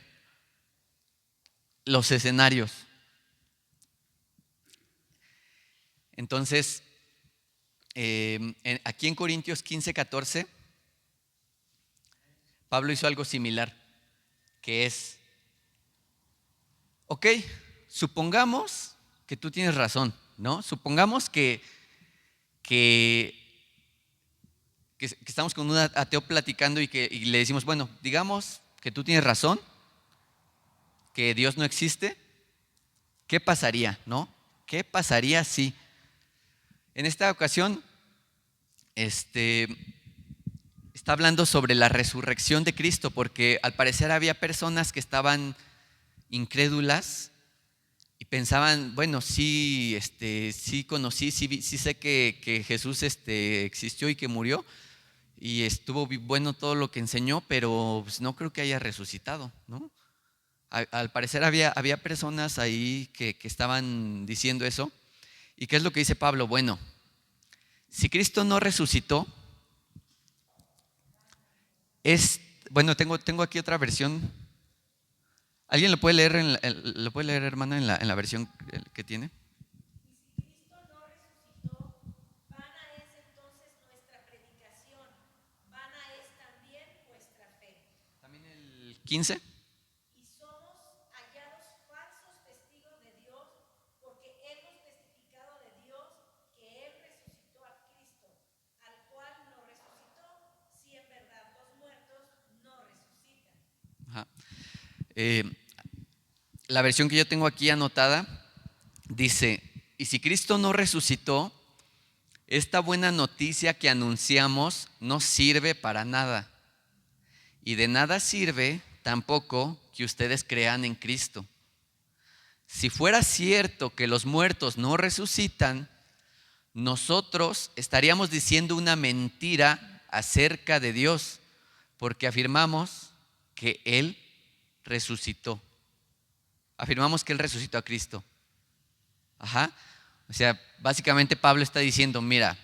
los escenarios. Entonces, aquí en Corintios 15:14, Pablo hizo algo similar, que es, ok, supongamos que tú tienes razón, ¿no? Supongamos que estamos con un ateo platicando y le decimos, bueno, digamos que tú tienes razón, que Dios no existe, ¿qué pasaría, no? ¿Qué pasaría si? En esta ocasión, está hablando sobre la resurrección de Cristo, porque al parecer había personas que estaban incrédulas y pensaban, bueno, sí, sí conocí, sí sé que Jesús existió y que murió y estuvo bueno todo lo que enseñó, pero pues, no creo que haya resucitado, ¿no? Al parecer había personas ahí que estaban diciendo eso ¿Y qué es lo que dice Pablo? Bueno, si Cristo no resucitó, bueno, tengo aquí otra versión. ¿Alguien lo puede leer, lo puede leer, hermana, en la versión que tiene? También el 15. Ajá. La versión que yo tengo aquí anotada dice: y si Cristo no resucitó, esta buena noticia que anunciamos no sirve para nada. Y de nada sirve tampoco que ustedes crean en Cristo. Si fuera cierto que los muertos no resucitan, nosotros estaríamos diciendo una mentira acerca de Dios, porque afirmamos que Él resucitó. Afirmamos que Él resucitó a Cristo. Ajá. O sea, básicamente Pablo está diciendo, mira,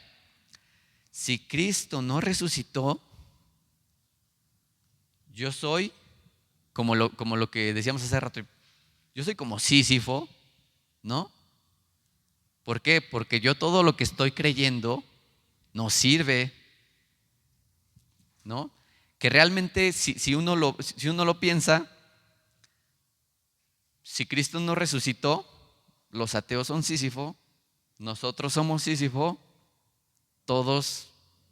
si Cristo no resucitó, yo soy como lo que decíamos hace rato, yo soy como Sísifo, ¿no? ¿Por qué? Porque yo todo lo que estoy creyendo no sirve, ¿no? Que realmente si uno lo piensa, si Cristo no resucitó, los ateos son Sísifo, nosotros somos Sísifo, todos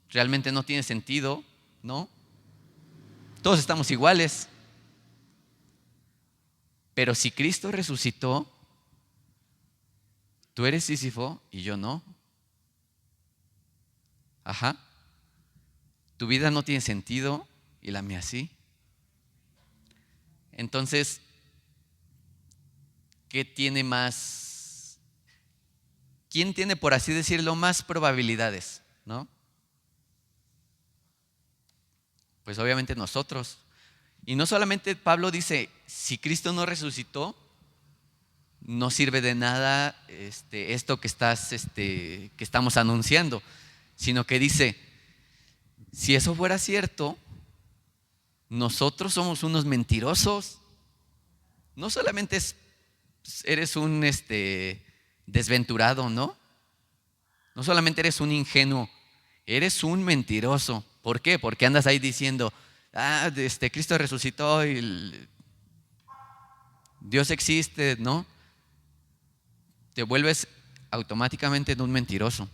realmente no tiene sentido, ¿no? Todos estamos iguales. Pero si Cristo resucitó, tú eres Sísifo y yo no. Ajá. Tu vida no tiene sentido y la mía sí. Entonces, ¿qué tiene más? ¿Quién tiene, por así decirlo, más probabilidades, no? Pues obviamente nosotros. Y no solamente Pablo dice, si Cristo no resucitó, no sirve de nada esto que estamos anunciando, sino que dice, si eso fuera cierto, nosotros somos unos mentirosos. No solamente eres un desventurado, ¿no? No solamente eres un ingenuo, eres un mentiroso. ¿Por qué? Porque andas ahí diciendo, Cristo resucitó y Dios existe, ¿no? Te vuelves automáticamente en un mentiroso.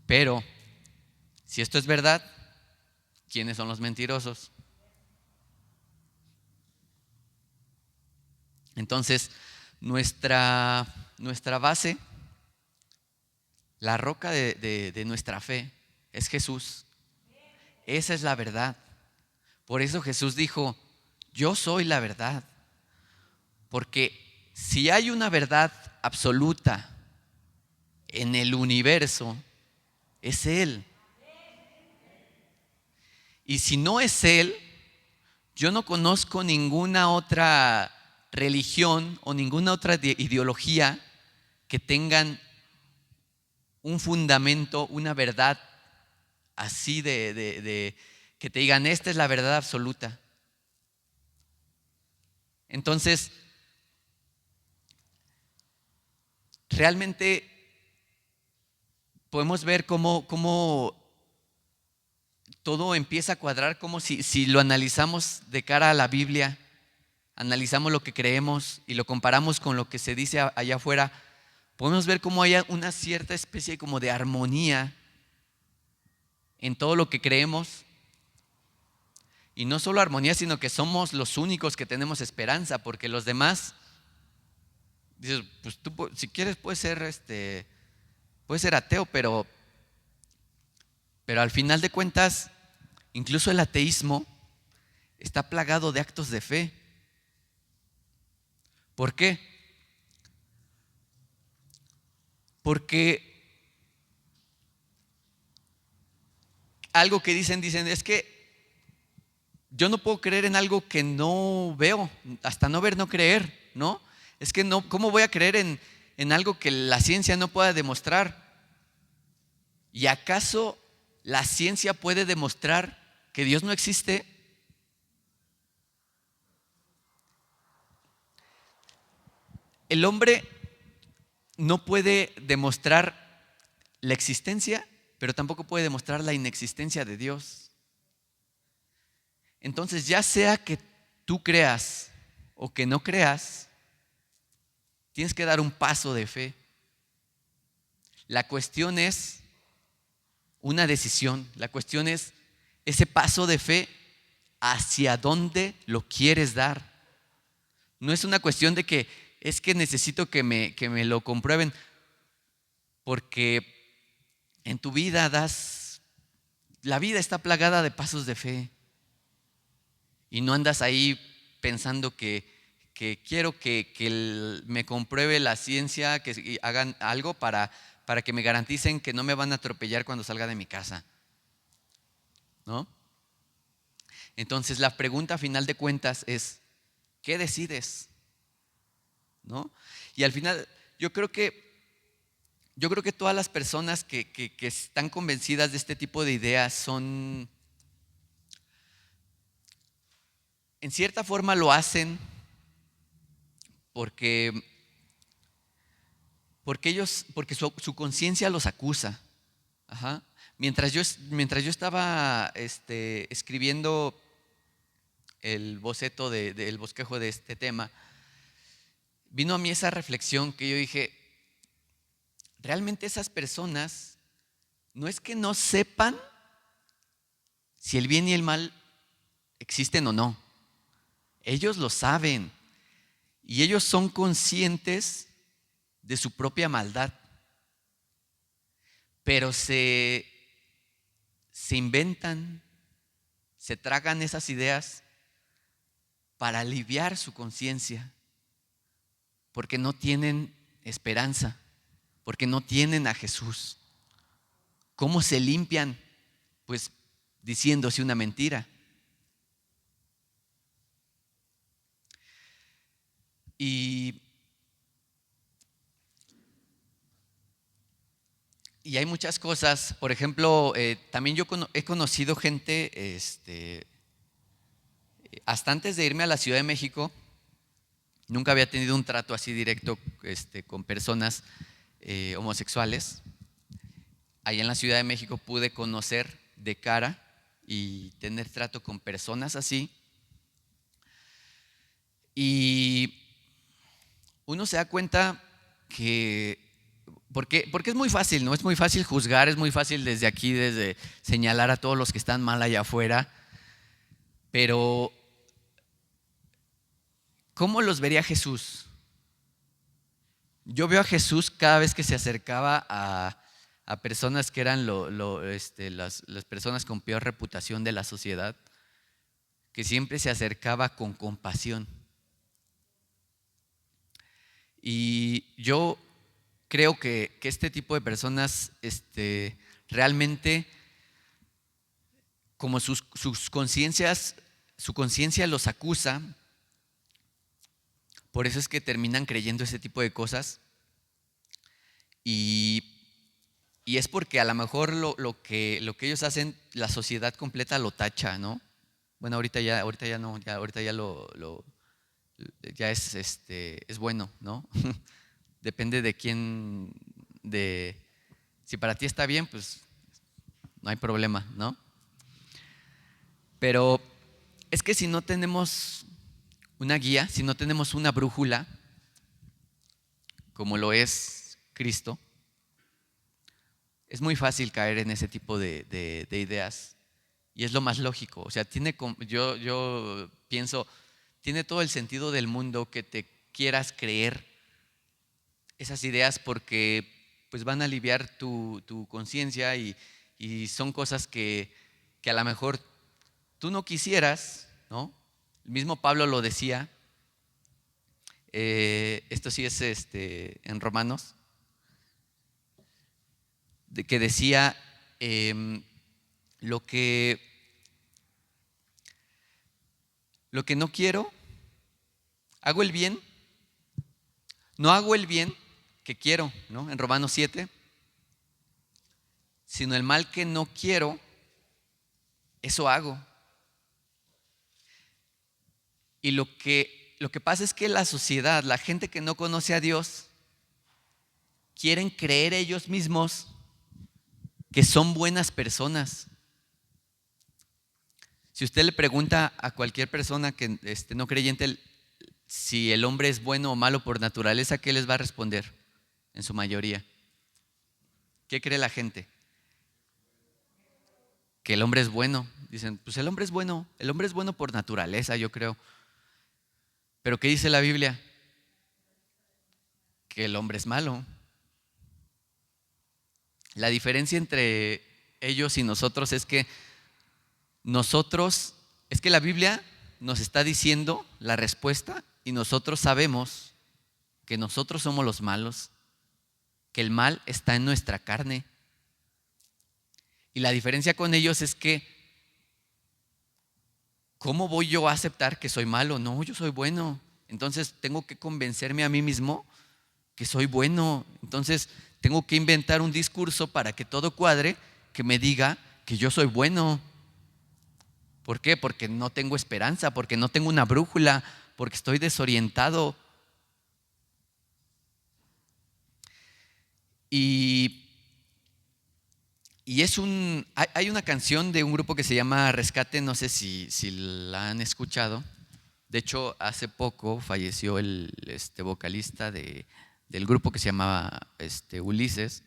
Pero, si esto es verdad, ¿quiénes son los mentirosos? Entonces, nuestra base, la roca de nuestra fe, es Jesús. Esa es la verdad. Por eso Jesús dijo, yo soy la verdad. Porque si hay una verdad absoluta en el universo, es Él. Y si no es Él, yo no conozco ninguna otra religión o ninguna otra ideología que tengan un fundamento, una verdad así de que te digan, esta es la verdad absoluta. Entonces, realmente podemos ver cómo todo empieza a cuadrar, como si lo analizamos de cara a la Biblia, analizamos lo que creemos y lo comparamos con lo que se dice allá afuera, podemos ver cómo hay una cierta especie como de armonía en todo lo que creemos. Y no solo armonía, sino que somos los únicos que tenemos esperanza, porque los demás, dices, pues tú si quieres puedes ser ateo, pero al final de cuentas, incluso el ateísmo está plagado de actos de fe. ¿Por qué? Porque algo que dicen, es que yo no puedo creer en algo que no veo, hasta no ver, no creer, ¿no? Es que no, ¿cómo voy a creer en algo que la ciencia no pueda demostrar. ¿Y acaso la ciencia puede demostrar que Dios no existe? El hombre no puede demostrar la existencia, pero tampoco puede demostrar la inexistencia de Dios. Entonces, ya sea que tú creas o que no creas, tienes que dar un paso de fe. La cuestión es una decisión. La cuestión es ese paso de fe, hacia dónde lo quieres dar. No es una cuestión de que es que necesito que me lo comprueben, porque en tu vida la vida está plagada de pasos de fe. Y no andas ahí pensando que quiero que me compruebe la ciencia, que hagan algo para que me garanticen que no me van a atropellar cuando salga de mi casa, ¿no? Entonces la pregunta a final de cuentas es, ¿qué decides? ¿No? Y al final yo creo que todas las personas que están convencidas de este tipo de ideas son, en cierta forma lo hacen porque su conciencia los acusa. Ajá. Mientras yo estaba escribiendo el boceto el bosquejo de este tema, vino a mí esa reflexión que yo dije, realmente esas personas no es que no sepan si el bien y el mal existen o no. Ellos lo saben y ellos son conscientes de su propia maldad, pero se inventan, se tragan esas ideas para aliviar su conciencia, porque no tienen esperanza, porque no tienen a Jesús. ¿Cómo se limpian? Pues diciéndose una mentira. Y hay muchas cosas, por ejemplo, también yo he conocido gente, hasta antes de irme a la Ciudad de México, nunca había tenido un trato así directo con personas homosexuales. Allá en la Ciudad de México pude conocer de cara y tener trato con personas así. Y uno se da cuenta que, porque es muy fácil, ¿no? Es muy fácil juzgar, es muy fácil desde aquí, desde señalar a todos los que están mal allá afuera, pero ¿cómo los vería Jesús? Yo veo a Jesús cada vez que se acercaba a personas que eran las personas con peor reputación de la sociedad, que siempre se acercaba con compasión. Y yo creo que este tipo de personas realmente, como sus conciencias, su conciencia los acusa, por eso es que terminan creyendo ese tipo de cosas. Y es porque a lo mejor lo que ellos hacen, la sociedad completa lo tacha, ¿no? Bueno, ahorita ya no, ahorita ya ya es bueno, ¿no? Depende de quién, si para ti está bien, pues no hay problema, ¿no? Pero es que si no tenemos una guía, si no tenemos una brújula, como lo es Cristo, es muy fácil caer en ese tipo de ideas. Y es lo más lógico. O sea, yo pienso, tiene todo el sentido del mundo que te quieras creer esas ideas, porque pues van a aliviar tu conciencia y son cosas que a lo mejor tú no quisieras, ¿no? El mismo Pablo lo decía. Esto sí es en Romanos, que decía lo que no quiero, hago el bien, no hago el bien, que quiero, ¿no? En Romanos 7, sino el mal que no quiero, eso hago. Y lo que pasa es que la sociedad, la gente que no conoce a Dios, quieren creer ellos mismos que son buenas personas. Si usted le pregunta a cualquier persona que no creyente si el hombre es bueno o malo por naturaleza, ¿qué les va a responder? En su mayoría. ¿Qué cree la gente? Que el hombre es bueno. Dicen, pues el hombre es bueno por naturaleza, yo creo. Pero ¿qué dice la Biblia? Que el hombre es malo. La diferencia entre ellos y nosotros es que la Biblia nos está diciendo la respuesta y nosotros sabemos que nosotros somos los malos, que el mal está en nuestra carne. Y la diferencia con ellos es que, ¿cómo voy yo a aceptar que soy malo? No, yo soy bueno. Entonces tengo que convencerme a mí mismo que soy bueno. Entonces tengo que inventar un discurso para que todo cuadre, que me diga que yo soy bueno. ¿Por qué? Porque no tengo esperanza, porque no tengo una brújula, porque estoy desorientado. Y hay una canción de un grupo que se llama Rescate, no sé si la han escuchado. De hecho, hace poco falleció el vocalista del grupo que se llamaba Ulises.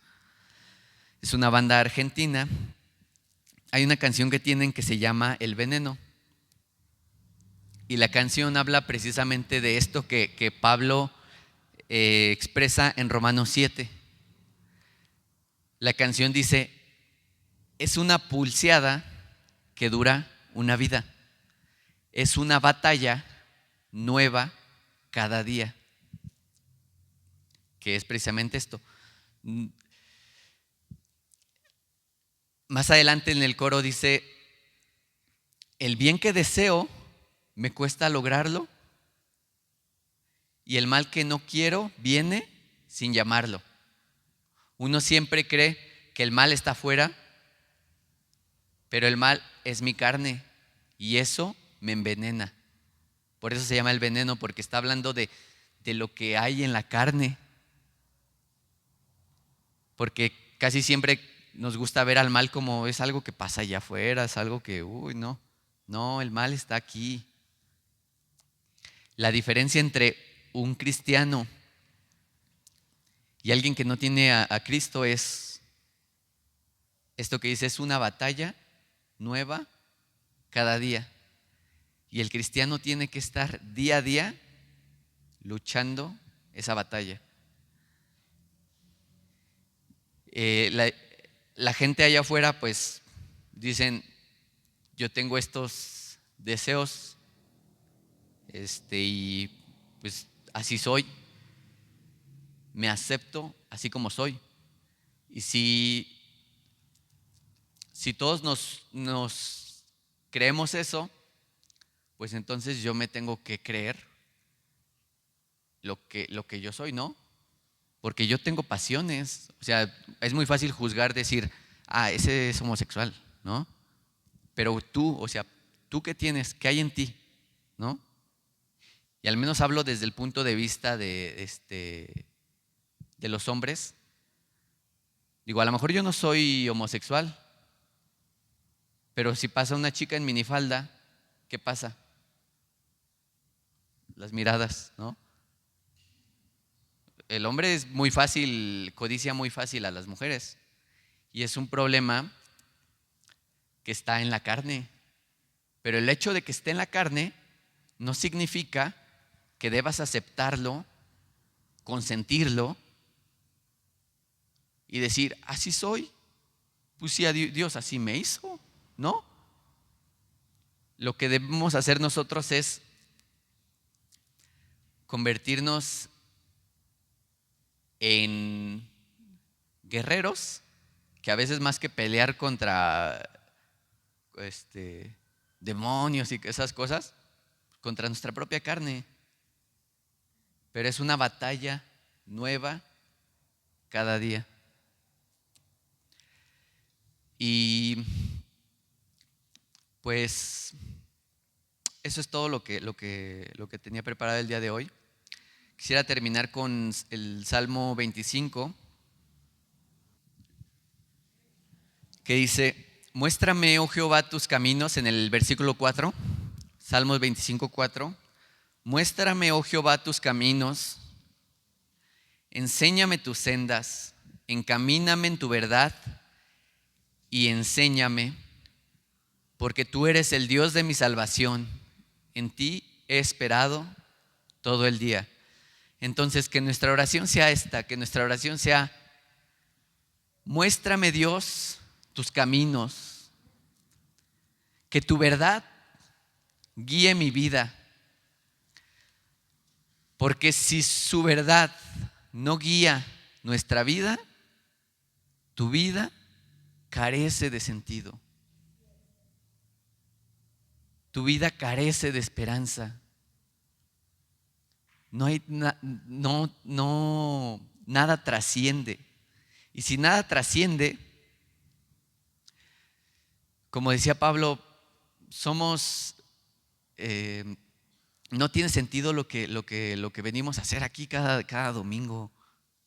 Es una banda argentina. Hay una canción que tienen que se llama El Veneno. Y la canción habla precisamente de esto que Pablo expresa en Romanos 7. La canción dice, es una pulseada que dura una vida. Es una batalla nueva cada día. Que es precisamente esto. Más adelante en el coro dice, el bien que deseo me cuesta lograrlo y el mal que no quiero viene sin llamarlo. Uno siempre cree que el mal está afuera, pero el mal es mi carne y eso me envenena. Por eso se llama el veneno, porque está hablando de lo que hay en la carne. Porque casi siempre nos gusta ver al mal como es algo que pasa allá afuera, es algo que, no, el mal está aquí. La diferencia entre un cristiano y alguien que no tiene a Cristo es esto que dice, es una batalla nueva cada día. Y el cristiano tiene que estar día a día luchando esa batalla. La gente allá afuera pues dicen, yo tengo estos deseos y pues así soy, me acepto así como soy. Y si todos nos creemos eso, pues entonces yo me tengo que creer lo que yo soy, ¿no? Porque yo tengo pasiones. O sea, es muy fácil juzgar, decir, ese es homosexual, ¿no? Pero tú, o sea, ¿tú qué tienes? ¿Qué hay en ti? ¿No? Y al menos hablo desde el punto de vista de los hombres. Digo, a lo mejor yo no soy homosexual, pero si pasa una chica en minifalda, ¿qué pasa? Las miradas, ¿no? El hombre es muy fácil, codicia muy fácil a las mujeres. Y es un problema que está en la carne. Pero el hecho de que esté en la carne no significa que debas aceptarlo, consentirlo y decir, así soy. Pues sí, Dios así me hizo, ¿no? Lo que debemos hacer nosotros es convertirnos en guerreros que a veces más que pelear contra demonios y esas cosas, contra nuestra propia carne. Pero es una batalla nueva cada día. Y pues eso es todo lo que tenía preparado el día de hoy. Quisiera terminar con el Salmo 25, que dice: muéstrame, oh Jehová, tus caminos, en el versículo 4, Salmos 25, 4. Muéstrame, oh Jehová, tus caminos, enséñame tus sendas, encamíname en tu verdad y enséñame, porque tú eres el Dios de mi salvación. En ti he esperado todo el día. Entonces, que nuestra oración sea esta, que nuestra oración sea: muéstrame, Dios, tus caminos, que tu verdad guíe mi vida, porque si su verdad no guía nuestra vida, tu vida carece de sentido. Tu vida carece de esperanza. Nada trasciende. Y si nada trasciende, como decía Pablo, no tiene sentido lo que venimos a hacer aquí cada domingo,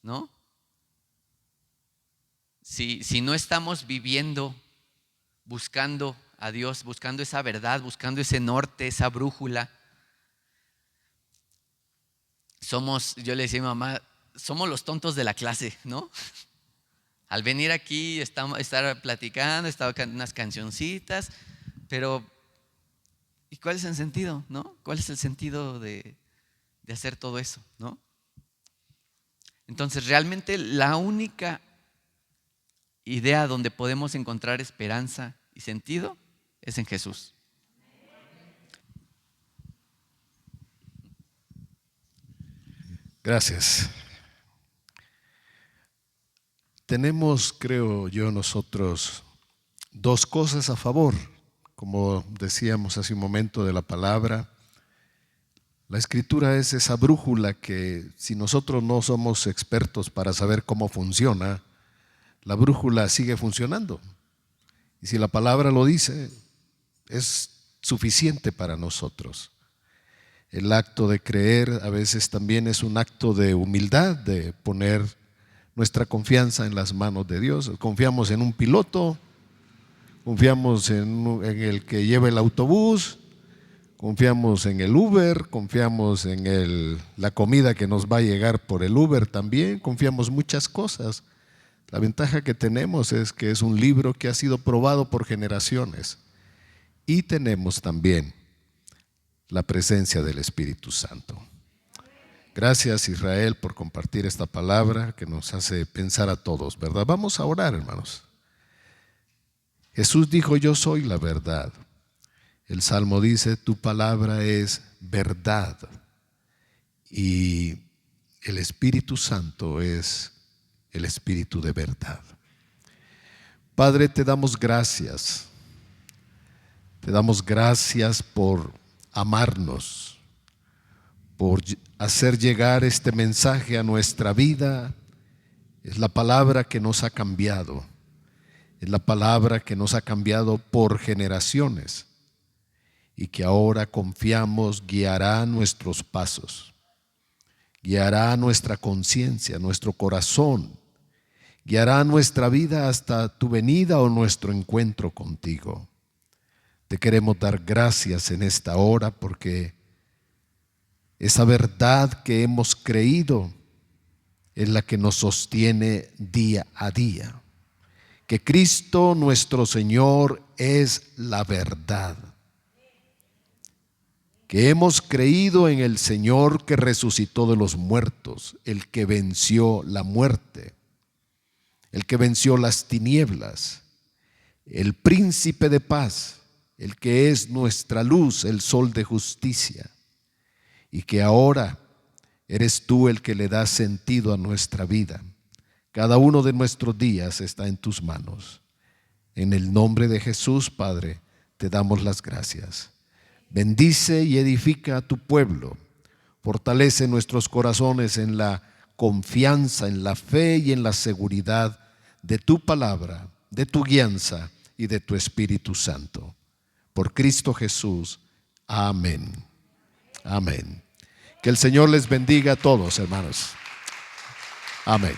¿no? Si no estamos viviendo, buscando a Dios, buscando esa verdad, buscando ese norte, esa brújula, yo le decía a mi mamá, somos los tontos de la clase, ¿no? Al venir aquí, estar platicando, estaba cantando unas cancioncitas, pero ¿y cuál es el sentido, no? ¿Cuál es el sentido de hacer todo eso, no? Entonces, realmente la única idea donde podemos encontrar esperanza y sentido es en Jesús. Gracias. Tenemos, creo yo, nosotros dos cosas a favor, como decíamos hace un momento de la palabra. La Escritura es esa brújula que, si nosotros no somos expertos para saber cómo funciona, la brújula sigue funcionando. Y si la palabra lo dice, es suficiente para nosotros. El acto de creer a veces también es un acto de humildad, de poner nuestra confianza en las manos de Dios. Confiamos en un piloto, confiamos en el que lleva el autobús, confiamos en el Uber, confiamos en la comida que nos va a llegar por el Uber también, confiamos muchas cosas. La ventaja que tenemos es que es un libro que ha sido probado por generaciones y tenemos también la presencia del Espíritu Santo. Gracias, Israel, por compartir esta palabra que nos hace pensar a todos, ¿verdad? Vamos a orar, hermanos. Jesús dijo: yo soy la verdad. El Salmo dice: tu palabra es verdad. Y el Espíritu Santo es el Espíritu de verdad. Padre, te damos gracias. Te damos gracias por amarnos, por hacer llegar este mensaje a nuestra vida. Es la palabra que nos ha cambiado. Es la palabra que nos ha cambiado por generaciones y que ahora confiamos guiará nuestros pasos, guiará nuestra conciencia, nuestro corazón, guiará nuestra vida hasta tu venida o nuestro encuentro contigo. Te queremos dar gracias en esta hora porque esa verdad que hemos creído es la que nos sostiene día a día. Que Cristo nuestro Señor es la verdad. Que hemos creído en el Señor que resucitó de los muertos, el que venció la muerte, el que venció las tinieblas, el príncipe de paz, el que es nuestra luz, el sol de justicia, y que ahora eres tú el que le da sentido a nuestra vida. Cada uno de nuestros días está en tus manos. En el nombre de Jesús, Padre, te damos las gracias. Bendice y edifica a tu pueblo. Fortalece nuestros corazones en la confianza en la fe y en la seguridad de tu palabra, de tu guianza y de tu Espíritu Santo. Por Cristo Jesús. Amén. Amén. Que el Señor les bendiga a todos, hermanos. Amén.